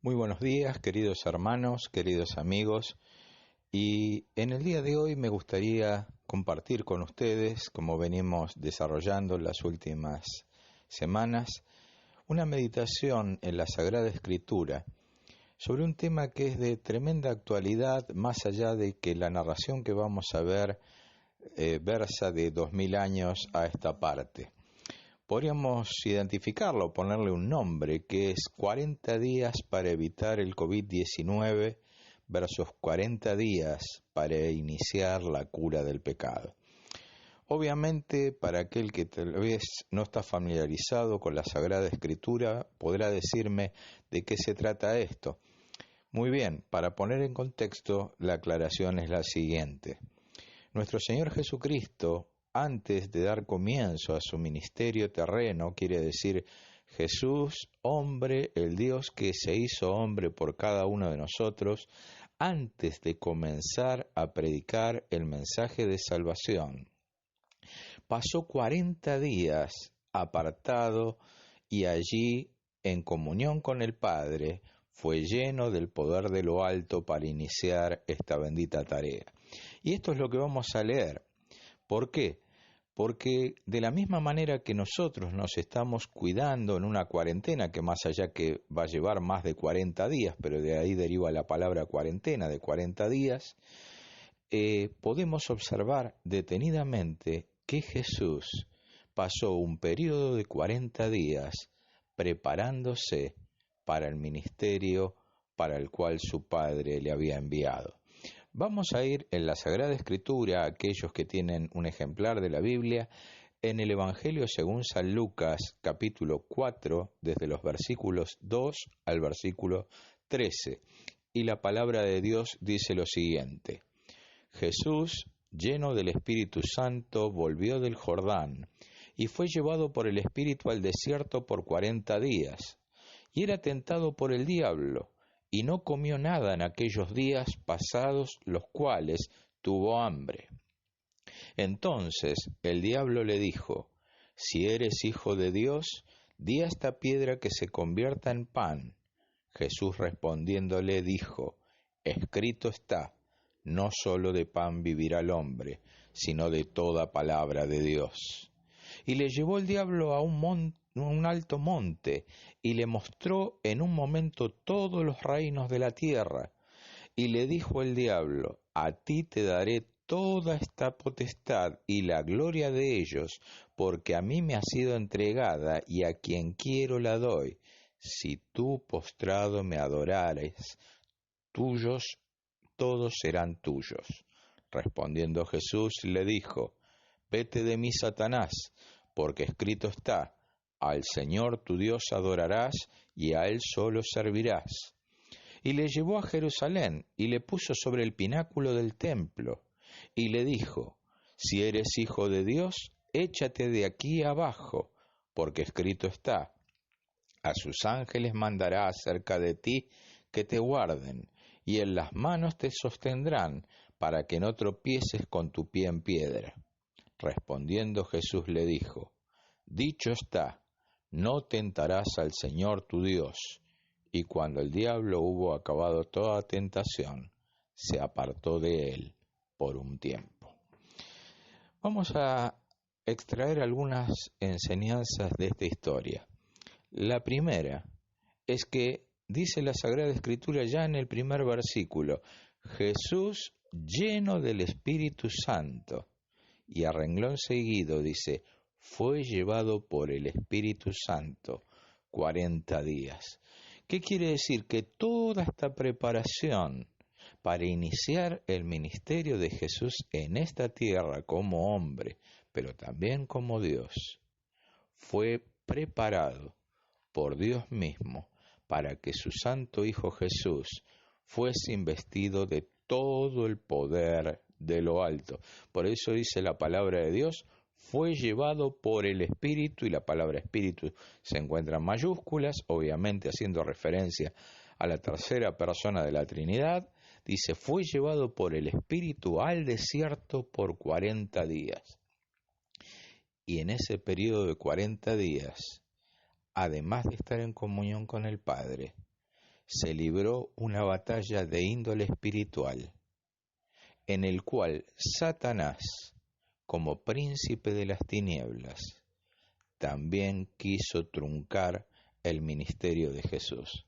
Muy buenos días, queridos hermanos, queridos amigos. Y en el día de hoy me gustaría compartir con ustedes, como venimos desarrollando las últimas semanas, una meditación en la Sagrada Escritura sobre un tema que es de tremenda actualidad, más allá de que la narración que vamos a ver versa de 2000 años a esta parte. Podríamos identificarlo, ponerle un nombre, que es 40 días para evitar el COVID-19 versus 40 días para iniciar la cura del pecado. Obviamente, para aquel que tal vez no está familiarizado con la Sagrada Escritura, podrá decirme de qué se trata esto. Muy bien, para poner en contexto, la aclaración es la siguiente. Nuestro Señor Jesucristo, antes de dar comienzo a su ministerio terreno, quiere decir Jesús, hombre, el Dios que se hizo hombre por cada uno de nosotros, antes de comenzar a predicar el mensaje de salvación, pasó 40 días apartado y allí, en comunión con el Padre, fue lleno del poder de lo alto para iniciar esta bendita tarea. Y esto es lo que vamos a leer. ¿Por qué? Porque de la misma manera que nosotros nos estamos cuidando en una cuarentena, que más allá que va a llevar más de 40 días, pero de ahí deriva la palabra cuarentena, de 40 días, podemos observar detenidamente que Jesús pasó un periodo de 40 días preparándose para el ministerio para el cual su Padre le había enviado. Vamos a ir en la Sagrada Escritura, aquellos que tienen un ejemplar de la Biblia, en el Evangelio según San Lucas, capítulo 4, desde los versículos 2 al versículo 13. Y la palabra de Dios dice lo siguiente: Jesús, lleno del Espíritu Santo, volvió del Jordán, y fue llevado por el Espíritu al desierto por 40 días, y era tentado por el diablo, y no comió nada en aquellos días pasados, los cuales tuvo hambre. Entonces el diablo le dijo: Si eres hijo de Dios, di a esta piedra que se convierta en pan. Jesús respondiéndole dijo: Escrito está, no solo de pan vivirá el hombre, sino de toda palabra de Dios. Y le llevó el diablo a un alto monte, y le mostró en un momento todos los reinos de la tierra. Y le dijo el diablo: A ti te daré toda esta potestad y la gloria de ellos, porque a mí me ha sido entregada, y a quien quiero la doy. Si tú postrado me adorares, tuyos todos serán tuyos. Respondiendo Jesús le dijo: Vete de mí, Satanás, porque escrito está: Al Señor tu Dios adorarás, y a Él solo servirás. Y le llevó a Jerusalén, y le puso sobre el pináculo del templo, y le dijo: Si eres hijo de Dios, échate de aquí abajo, porque escrito está: A sus ángeles mandará acerca de ti que te guarden, y en las manos te sostendrán, para que no tropieces con tu pie en piedra. Respondiendo Jesús le dijo: Dicho está, no tentarás al Señor tu Dios. Y cuando el diablo hubo acabado toda tentación, se apartó de él por un tiempo. Vamos a extraer algunas enseñanzas de esta historia. La primera es que dice la Sagrada Escritura ya en el primer versículo: Jesús lleno del Espíritu Santo. Y a renglón seguido dice: fue llevado por el Espíritu Santo 40 días. ¿Qué quiere decir? Que toda esta preparación para iniciar el ministerio de Jesús en esta tierra como hombre, pero también como Dios, fue preparado por Dios mismo para que su Santo Hijo Jesús fuese investido de todo el poder de lo alto. Por eso dice la palabra de Dios: fue llevado por el Espíritu, y la palabra Espíritu se encuentra en mayúsculas, obviamente haciendo referencia a la tercera persona de la Trinidad. Dice: fue llevado por el Espíritu al desierto por 40 días. Y en ese periodo de 40 días, además de estar en comunión con el Padre, se libró una batalla de índole espiritual, en el cual Satanás, como príncipe de las tinieblas, también quiso truncar el ministerio de Jesús.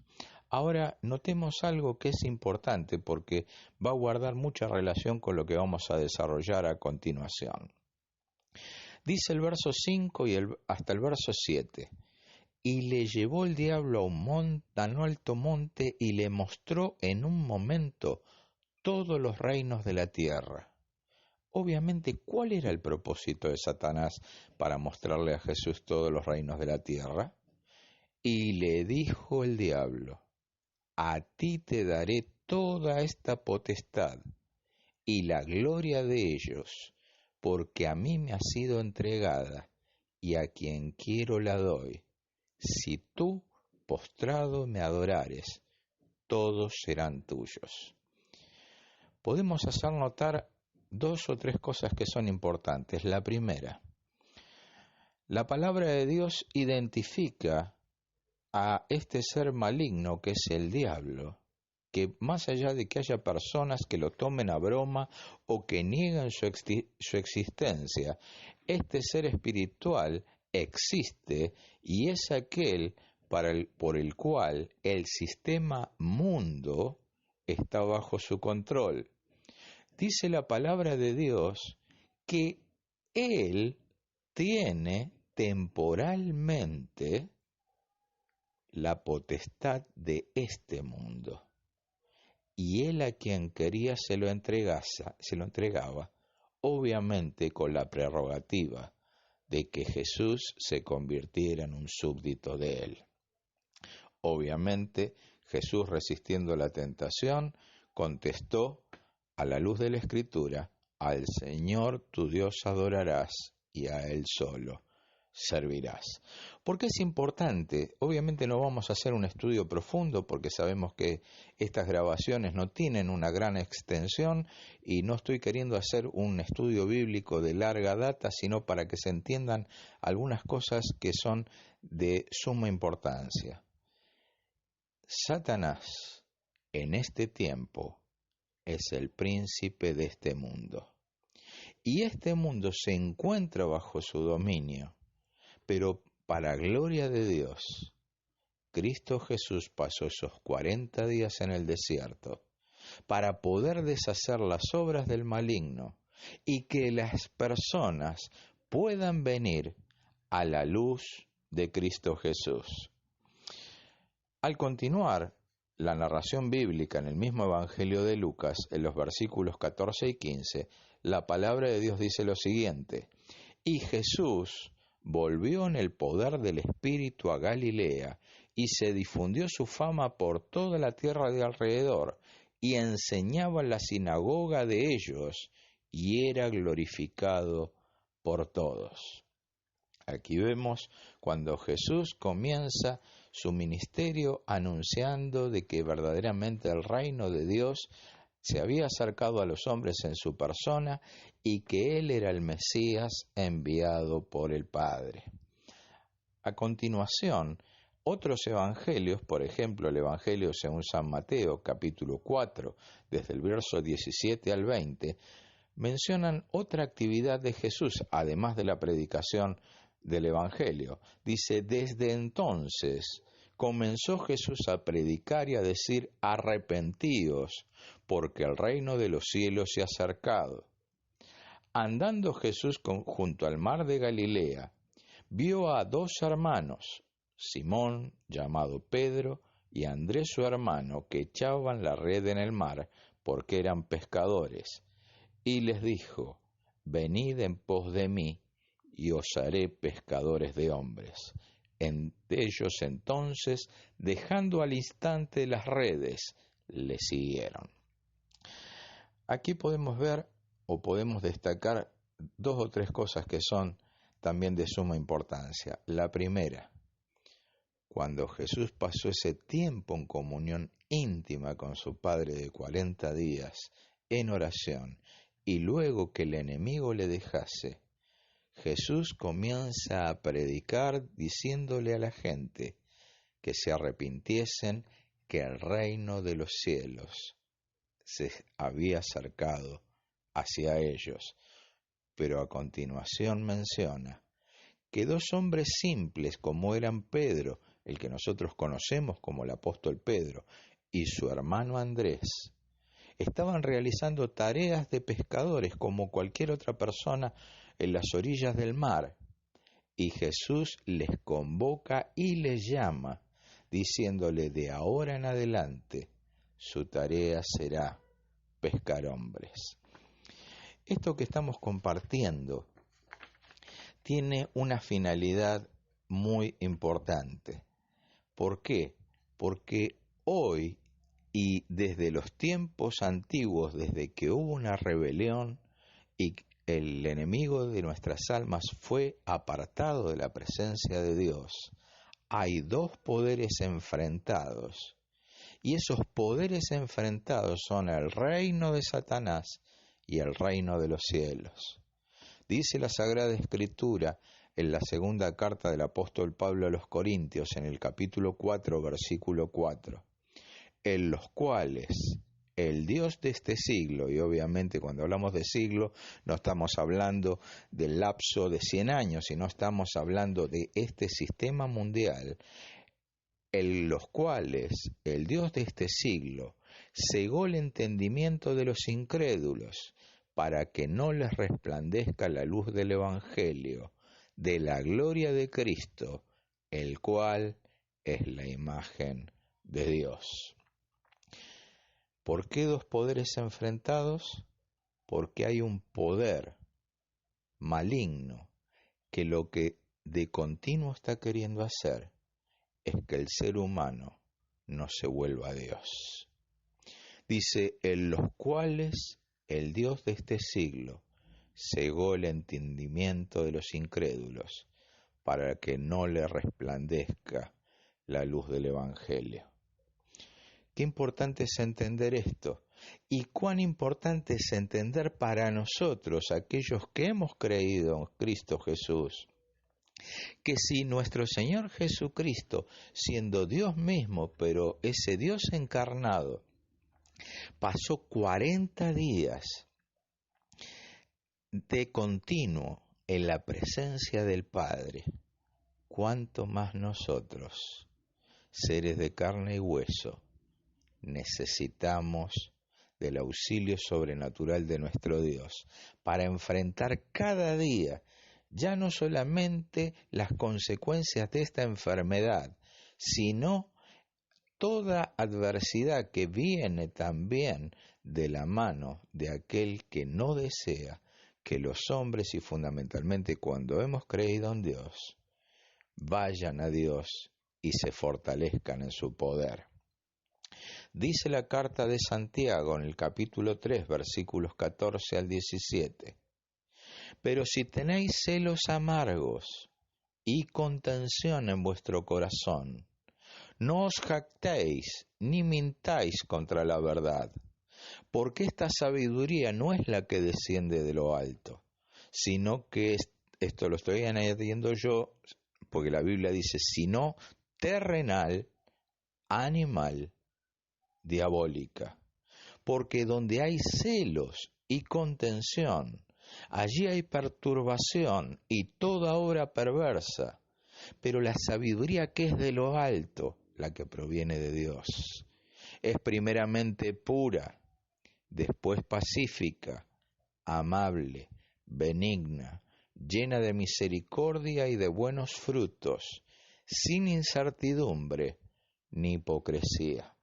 Ahora notemos algo que es importante porque va a guardar mucha relación con lo que vamos a desarrollar a continuación. Dice el verso 5 hasta el verso 7. Y le llevó el diablo a un alto monte y le mostró en un momento todos los reinos de la tierra. Obviamente, ¿cuál era el propósito de Satanás para mostrarle a Jesús todos los reinos de la tierra? Y le dijo el diablo: a ti te daré toda esta potestad y la gloria de ellos, porque a mí me ha sido entregada, y a quien quiero la doy. Si tú, postrado, me adorares, todos serán tuyos. Podemos hacer notar 2 o 3 cosas que son importantes. La primera, la palabra de Dios identifica a este ser maligno que es el diablo, que más allá de que haya personas que lo tomen a broma o que niegan su existencia, este ser espiritual existe y es aquel por el cual el sistema mundo está bajo su control. Dice la palabra de Dios que él tiene temporalmente la potestad de este mundo, y él a quien quería se lo entregaba, obviamente con la prerrogativa de que Jesús se convirtiera en un súbdito de él. Obviamente Jesús, resistiendo la tentación, contestó a la luz de la Escritura: al Señor tu Dios adorarás y a Él solo servirás. ¿Por qué es importante? Obviamente no vamos a hacer un estudio profundo porque sabemos que estas grabaciones no tienen una gran extensión y no estoy queriendo hacer un estudio bíblico de larga data, sino para que se entiendan algunas cosas que son de suma importancia. Satanás en este tiempo es el príncipe de este mundo y este mundo se encuentra bajo su dominio. Pero para gloria de Dios, Cristo Jesús pasó esos 40 días en el desierto para poder deshacer las obras del maligno y que las personas puedan venir a la luz de Cristo Jesús. Al continuar la narración bíblica en el mismo Evangelio de Lucas, en los versículos 14 y 15, la palabra de Dios dice lo siguiente: y Jesús volvió en el poder del Espíritu a Galilea, y se difundió su fama por toda la tierra de alrededor, y enseñaba en la sinagoga de ellos, y era glorificado por todos. Aquí vemos cuando Jesús comienza su ministerio anunciando de que verdaderamente el reino de Dios se había acercado a los hombres en su persona y que Él era el Mesías enviado por el Padre. A continuación, otros evangelios, por ejemplo el Evangelio según San Mateo, capítulo 4, desde el verso 17 al 20, mencionan otra actividad de Jesús, además de la predicación del Evangelio. Dice: desde entonces comenzó Jesús a predicar y a decir: arrepentíos, porque el reino de los cielos se ha acercado. Andando Jesús junto al mar de Galilea, vio a 2 hermanos, Simón, llamado Pedro, y Andrés su hermano, que echaban la red en el mar, porque eran pescadores. Y les dijo: venid en pos de mí, y os haré pescadores de hombres. Ellos entonces, dejando al instante las redes, le siguieron. Aquí podemos ver o podemos destacar 2 o 3 cosas que son también de suma importancia. La primera, cuando Jesús pasó ese tiempo en comunión íntima con su Padre de 40 días en oración, y luego que el enemigo le dejase, Jesús comienza a predicar diciéndole a la gente que se arrepintiesen que el reino de los cielos se había acercado hacia ellos. Pero a continuación menciona que dos hombres simples como eran Pedro, el que nosotros conocemos como el apóstol Pedro, y su hermano Andrés, estaban realizando tareas de pescadores como cualquier otra persona en las orillas del mar. Y Jesús les convoca y les llama, diciéndole de ahora en adelante, su tarea será pescar hombres. Esto que estamos compartiendo tiene una finalidad muy importante. ¿Por qué? Porque hoy y desde los tiempos antiguos, desde que hubo una rebelión y el enemigo de nuestras almas fue apartado de la presencia de Dios, hay dos poderes enfrentados. Y esos poderes enfrentados son el reino de Satanás y el reino de los cielos. Dice la Sagrada Escritura en la segunda carta del apóstol Pablo a los Corintios, en el capítulo 4, versículo 4, en los cuales el Dios de este siglo, y obviamente cuando hablamos de siglo no estamos hablando del lapso de 100 años, sino estamos hablando de este sistema mundial, en los cuales el Dios de este siglo cegó el entendimiento de los incrédulos, para que no les resplandezca la luz del Evangelio, de la gloria de Cristo, el cual es la imagen de Dios. ¿Por qué dos poderes enfrentados? Porque hay un poder maligno que lo que de continuo está queriendo hacer es que el ser humano no se vuelva a Dios. Dice, en los cuales el Dios de este siglo cegó el entendimiento de los incrédulos para que no le resplandezca la luz del Evangelio. Qué importante es entender esto, y cuán importante es entender para nosotros, aquellos que hemos creído en Cristo Jesús, que si nuestro Señor Jesucristo, siendo Dios mismo, pero ese Dios encarnado, pasó 40 días de continuo en la presencia del Padre, cuánto más nosotros, seres de carne y hueso, necesitamos del auxilio sobrenatural de nuestro Dios para enfrentar cada día ya no solamente las consecuencias de esta enfermedad, sino toda adversidad que viene también de la mano de aquel que no desea que los hombres, y fundamentalmente cuando hemos creído en Dios, vayan a Dios y se fortalezcan en su poder. Dice la carta de Santiago en el capítulo 3, versículos 14 al 17. Pero si tenéis celos amargos y contención en vuestro corazón, no os jactéis ni mintáis contra la verdad, porque esta sabiduría no es la que desciende de lo alto, sino que esto lo estoy añadiendo yo, porque la Biblia dice, sino terrenal, animal, diabólica. Porque donde hay celos y contención, allí hay perturbación y toda obra perversa. Pero la sabiduría que es de lo alto, la que proviene de Dios, es primeramente pura, después pacífica, amable, benigna, llena de misericordia y de buenos frutos, sin incertidumbre ni hipocresía.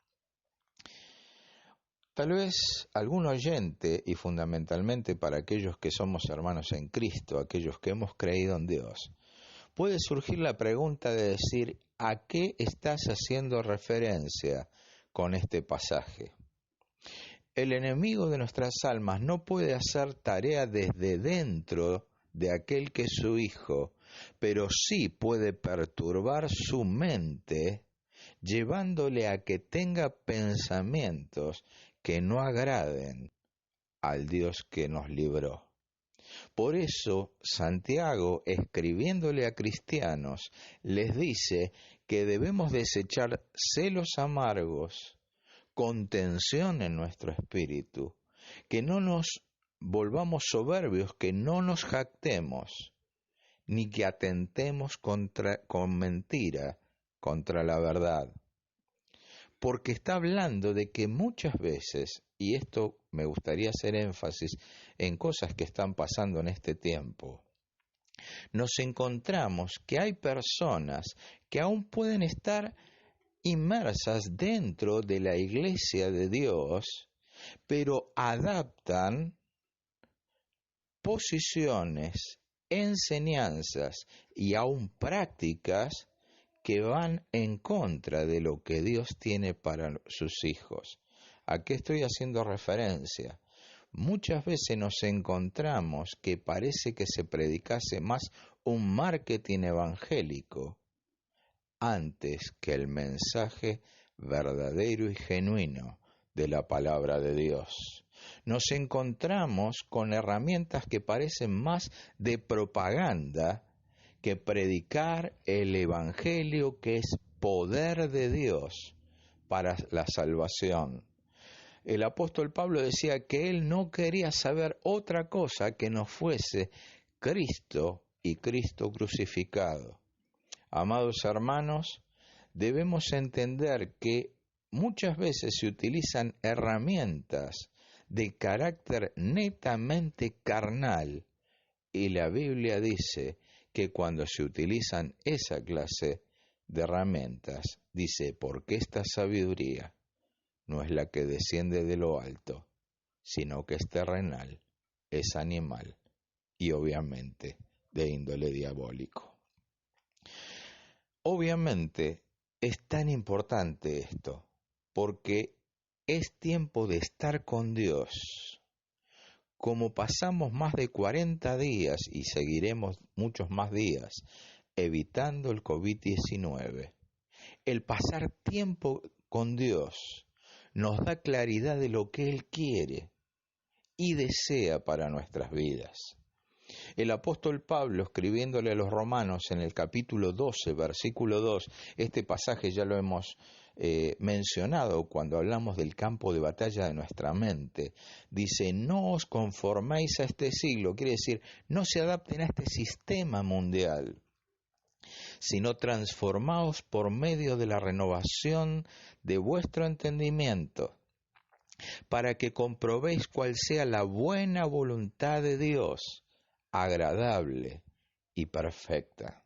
Tal vez algún oyente, y fundamentalmente para aquellos que somos hermanos en Cristo, aquellos que hemos creído en Dios, puede surgir la pregunta de decir, ¿a qué estás haciendo referencia con este pasaje? El enemigo de nuestras almas no puede hacer tarea desde dentro de aquel que es su hijo, pero sí puede perturbar su mente, llevándole a que tenga pensamientos que no agraden al Dios que nos libró. Por eso, Santiago, escribiéndole a cristianos, les dice que debemos desechar celos amargos, contención en nuestro espíritu, que no nos volvamos soberbios, que no nos jactemos, ni que atentemos con mentira contra la verdad. Porque está hablando de que muchas veces, y esto me gustaría hacer énfasis en cosas que están pasando en este tiempo, nos encontramos que hay personas que aún pueden estar inmersas dentro de la iglesia de Dios, pero adaptan posiciones, enseñanzas y aún prácticas que van en contra de lo que Dios tiene para sus hijos. ¿A qué estoy haciendo referencia? Muchas veces nos encontramos que parece que se predicase más un marketing evangélico antes que el mensaje verdadero y genuino de la palabra de Dios. Nos encontramos con herramientas que parecen más de propaganda que predicar el evangelio, que es poder de Dios para la salvación. El apóstol Pablo decía que él no quería saber otra cosa que no fuese Cristo y Cristo crucificado. Amados hermanos, debemos entender que muchas veces se utilizan herramientas de carácter netamente carnal, y la Biblia dice que cuando se utilizan esa clase de herramientas, dice, porque esta sabiduría no es la que desciende de lo alto, sino que es terrenal, es animal y obviamente de índole diabólico. Obviamente es tan importante esto, porque es tiempo de estar con Dios. Como pasamos más de 40 días y seguiremos muchos más días evitando el COVID-19, el pasar tiempo con Dios nos da claridad de lo que Él quiere y desea para nuestras vidas. El apóstol Pablo, escribiéndole a los romanos en el capítulo 12, versículo 2, este pasaje ya lo hemos mencionado cuando hablamos del campo de batalla de nuestra mente, dice, no os conforméis a este siglo, quiere decir, no se adapten a este sistema mundial, sino transformaos por medio de la renovación de vuestro entendimiento, para que comprobéis cuál sea la buena voluntad de Dios, agradable y perfecta.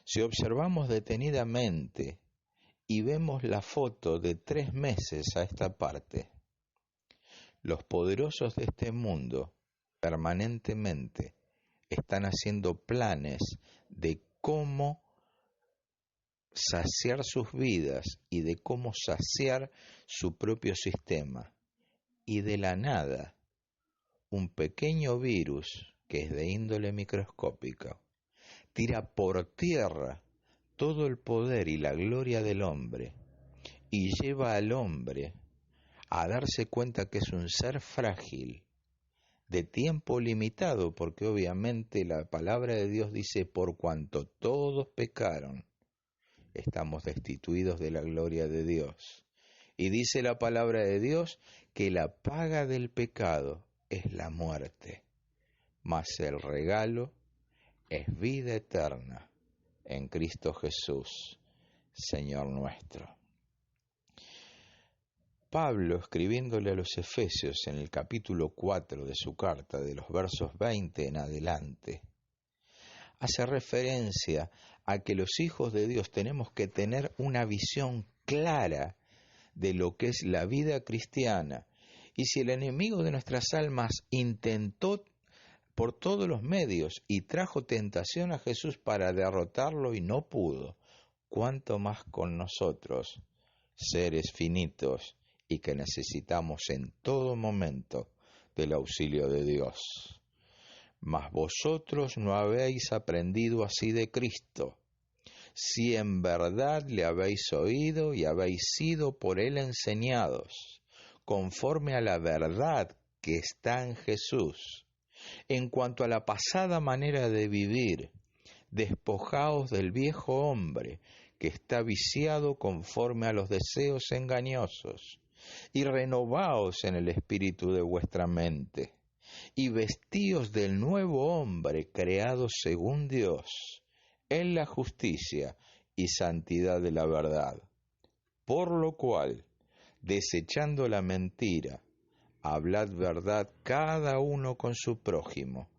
Si observamos detenidamente y vemos la foto de 3 meses a esta parte, los poderosos de este mundo permanentemente están haciendo planes de cómo saciar sus vidas y de cómo saciar su propio sistema. Y de la nada, un pequeño virus, que es de índole microscópica, tira por tierra todo el poder y la gloria del hombre y lleva al hombre a darse cuenta que es un ser frágil, de tiempo limitado, porque obviamente la palabra de Dios dice, por cuanto todos pecaron, estamos destituidos de la gloria de Dios. Y dice la palabra de Dios que la paga del pecado es la muerte, mas el regalo es vida eterna en Cristo Jesús, Señor nuestro. Pablo, escribiéndole a los Efesios en el capítulo 4 de su carta, de los versos 20 en adelante, hace referencia a que los hijos de Dios tenemos que tener una visión clara de lo que es la vida cristiana. Y si el enemigo de nuestras almas intentó por todos los medios y trajo tentación a Jesús para derrotarlo y no pudo, ¿cuánto más con nosotros, seres finitos y que necesitamos en todo momento del auxilio de Dios? Mas vosotros no habéis aprendido así de Cristo, si en verdad le habéis oído y habéis sido por él enseñados, conforme a la verdad que está en Jesús. En cuanto a la pasada manera de vivir, despojaos del viejo hombre, que está viciado conforme a los deseos engañosos, y renovaos en el espíritu de vuestra mente, y vestíos del nuevo hombre, creado según Dios, en la justicia y santidad de la verdad. Por lo cual, desechando la mentira, hablad verdad cada uno con su prójimo,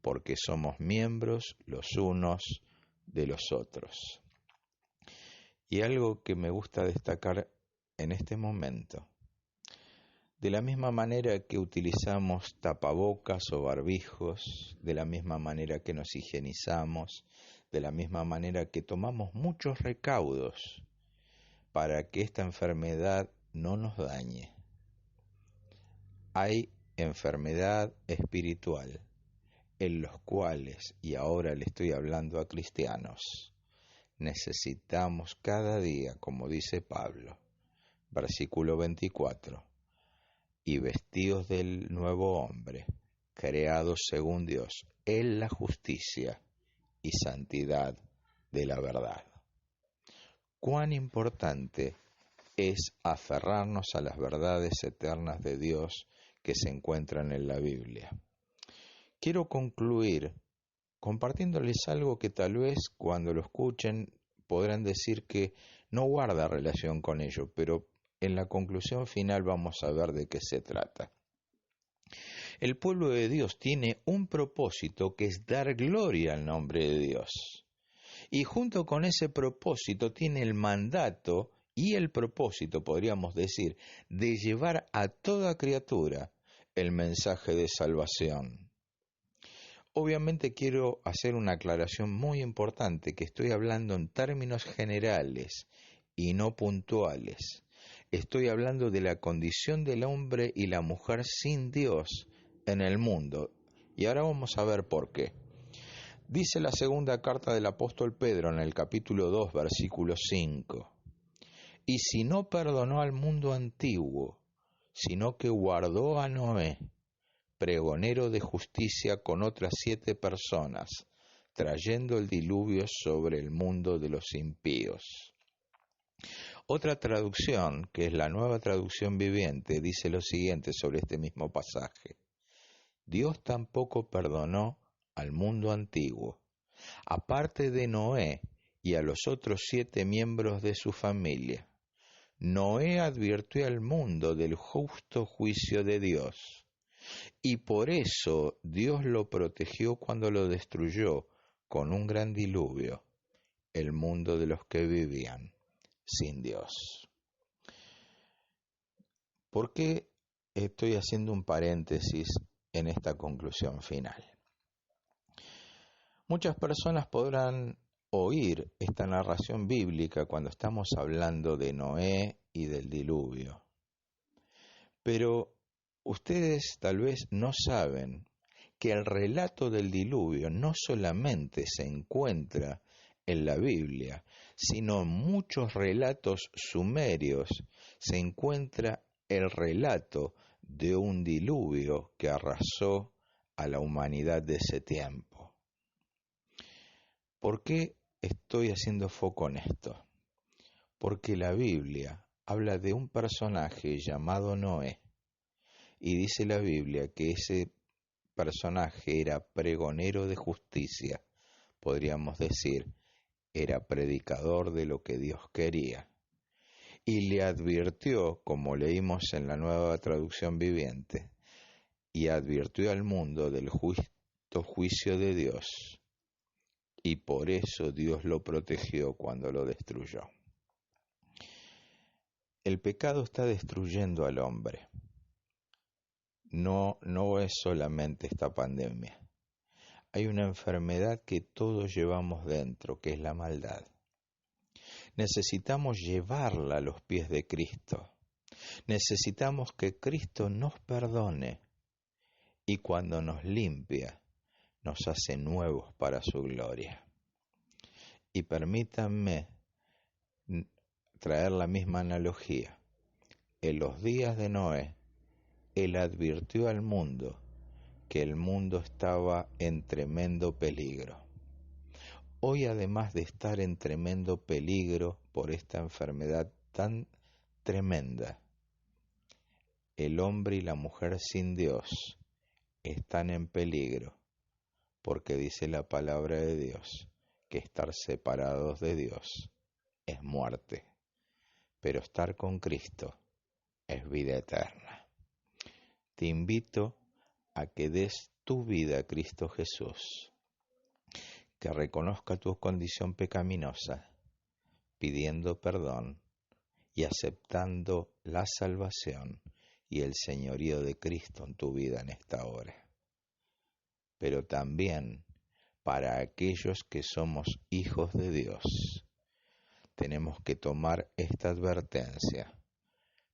porque somos miembros los unos de los otros. Y algo que me gusta destacar en este momento, de la misma manera que utilizamos tapabocas o barbijos, de la misma manera que nos higienizamos, de la misma manera que tomamos muchos recaudos para que esta enfermedad no nos dañe, hay enfermedad espiritual en los cuales, y ahora le estoy hablando a cristianos, necesitamos cada día, como dice Pablo, versículo 24, y vestidos del nuevo hombre, creados según Dios, en la justicia y santidad de la verdad. Cuán importante es aferrarnos a las verdades eternas de Dios que se encuentran en la Biblia. Quiero concluir compartiéndoles algo que tal vez cuando lo escuchen podrán decir que no guarda relación con ello, pero en la conclusión final vamos a ver de qué se trata. El pueblo de Dios tiene un propósito que es dar gloria al nombre de Dios. Y junto con ese propósito tiene el mandato y el propósito, podríamos decir, de llevar a toda criatura el mensaje de salvación. Obviamente quiero hacer una aclaración muy importante, que estoy hablando en términos generales y no puntuales. Estoy hablando de la condición del hombre y la mujer sin Dios en el mundo. Y ahora vamos a ver por qué. Dice la segunda carta del apóstol Pedro en el capítulo 2, versículo 5. Y si no perdonó al mundo antiguo, sino que guardó a Noé, pregonero de justicia, con otras 7 personas, trayendo el diluvio sobre el mundo de los impíos. Otra traducción, que es la Nueva Traducción Viviente, dice lo siguiente sobre este mismo pasaje. Dios tampoco perdonó al mundo antiguo, aparte de Noé y a los otros 7 miembros de su familia. Noé advirtió al mundo del justo juicio de Dios, y por eso Dios lo protegió cuando lo destruyó con un gran diluvio, el mundo de los que vivían sin Dios. ¿Por qué estoy haciendo un paréntesis en esta conclusión final? Muchas personas podrán oír esta narración bíblica cuando estamos hablando de Noé y del diluvio, pero ustedes tal vez no saben que el relato del diluvio no solamente se encuentra en la Biblia, sino en muchos relatos sumerios se encuentra el relato de un diluvio que arrasó a la humanidad de ese tiempo. ¿Por qué estoy haciendo foco en esto? Porque la Biblia habla de un personaje llamado Noé, y dice la Biblia que ese personaje era pregonero de justicia, podríamos decir, era predicador de lo que Dios quería, y le advirtió, como leímos en la Nueva Traducción Viviente, y advirtió al mundo del justo juicio de Dios, y por eso Dios lo protegió cuando lo destruyó. El pecado está destruyendo al hombre. No es solamente esta pandemia. Hay una enfermedad que todos llevamos dentro, que es la maldad. Necesitamos llevarla a los pies de Cristo. Necesitamos que Cristo nos perdone y cuando nos limpia, nos hace nuevos para su gloria. Y permítanme traer la misma analogía. En los días de Noé, él advirtió al mundo que el mundo estaba en tremendo peligro. Hoy, además de estar en tremendo peligro por esta enfermedad tan tremenda, el hombre y la mujer sin Dios están en peligro, porque dice la palabra de Dios que estar separados de Dios es muerte, pero estar con Cristo es vida eterna. Te invito a que des tu vida a Cristo Jesús, que reconozca tu condición pecaminosa, pidiendo perdón y aceptando la salvación y el señorío de Cristo en tu vida en esta hora. Pero también para aquellos que somos hijos de Dios, tenemos que tomar esta advertencia.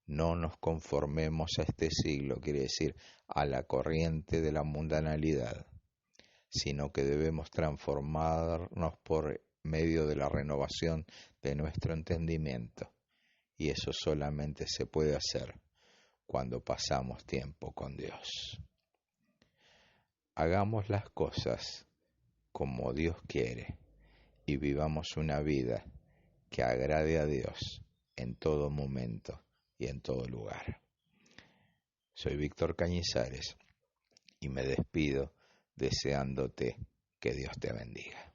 No nos conformemos a este siglo, quiere decir a la corriente de la mundanalidad, sino que debemos transformarnos por medio de la renovación de nuestro entendimiento. Y eso solamente se puede hacer cuando pasamos tiempo con Dios. Hagamos las cosas como Dios quiere y vivamos una vida que agrade a Dios en todo momento y en todo lugar. Soy Víctor Cañizares y me despido deseándote que Dios te bendiga.